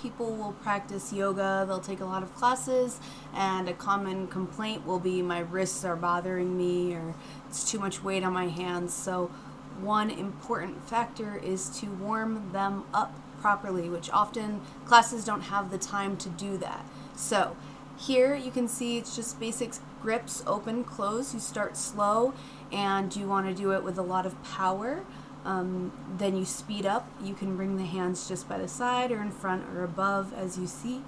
people will practice yoga, they'll take a lot of classes, and a common complaint will be my wrists are bothering me or it's too much weight on my hands. So one important factor is to warm them up properly, which often classes don't have the time to do that. So here you can see it's just basic grips, open, close. You start slow and you want to do it with a lot of power. Then you speed up. You can bring the hands just by the side or in front or above as you see.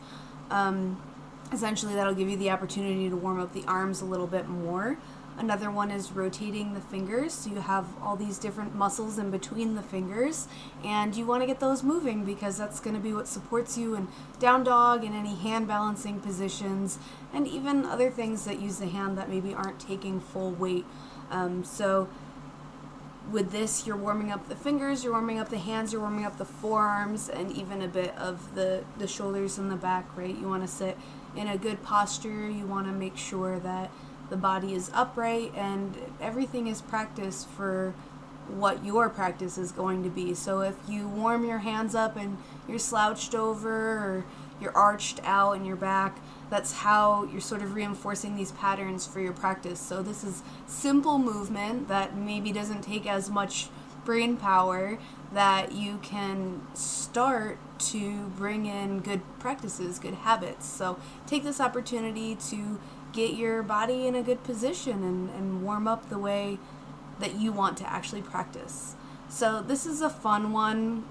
Essentially that'll give you the opportunity to warm up the arms a little bit more. Another one is rotating the fingers, so you have all these different muscles in between the fingers, and you want to get those moving because that's going to be what supports you in down dog and any hand balancing positions, and even other things that use the hand that maybe aren't taking full weight. So with this, you're warming up the fingers, you're warming up the hands, you're warming up the forearms, and even a bit of the shoulders and the back, right? You want to sit in a good posture. You want to make sure that the body is upright and everything is practiced for what your practice is going to be. So if you warm your hands up and you're slouched over or you're arched out in your back, that's how you're sort of reinforcing these patterns for your practice. So this is simple movement that maybe doesn't take as much brain power that you can start to bring in good practices, good habits. So take this opportunity to get your body in a good position and warm up the way that you want to actually practice. So this is a fun one.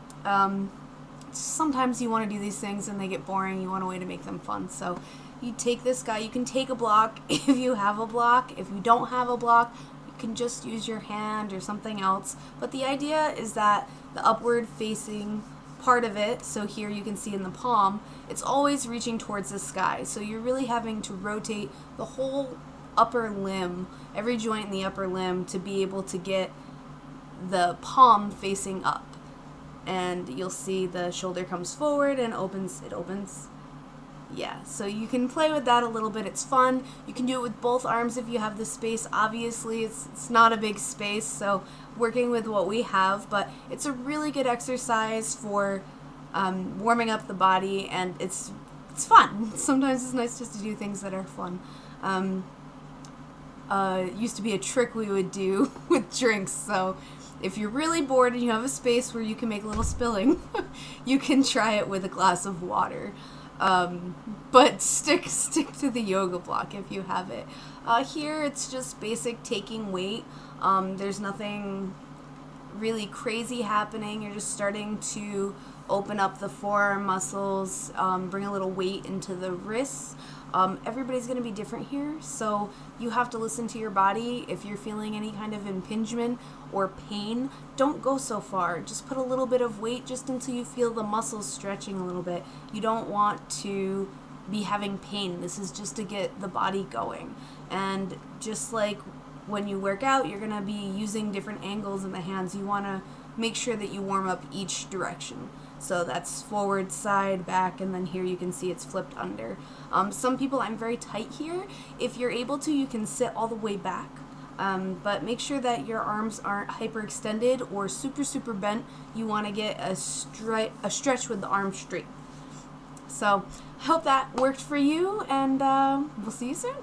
Sometimes you want to do these things and they get boring. You want a way to make them fun. So you take this guy. You can take a block if you have a block. If you don't have a block, you can just use your hand or something else. But the idea is that the upward facing part of it, so here you can see in the palm, it's always reaching towards the sky. So you're really having to rotate the whole upper limb, every joint in the upper limb, to be able to get the palm facing up. And you'll see the shoulder comes forward and opens, it opens. Yeah, so you can play with that a little bit. It's fun. You can do it with both arms if you have the space. Obviously, it's not a big space, so working with what we have, but it's a really good exercise for warming up the body, and it's fun. Sometimes it's nice just to do things that are fun. It used to be a trick we would do with drinks, so if you're really bored and you have a space where you can make a little spilling, you can try it with a glass of water. But stick to the yoga block if you have it. Here it's just basic taking weight. There's nothing really crazy happening. You're just starting to open up the forearm muscles, bring a little weight into the wrists. Everybody's going to be different here, so you have to listen to your body. If you're feeling any kind of impingement or pain, don't go so far. Just put a little bit of weight just until you feel the muscles stretching a little bit. You don't want to be having pain. This is just to get the body going. And just like when you work out, you're going to be using different angles in the hands. You want to make sure that you warm up each direction. So that's forward, side, back, and then here you can see it's flipped under. Some people, I'm very tight here. If you're able to, you can sit all the way back. But make sure that your arms aren't hyperextended or super bent. You want to get a stretch with the arms straight. So I hope that worked for you, and we'll see you soon.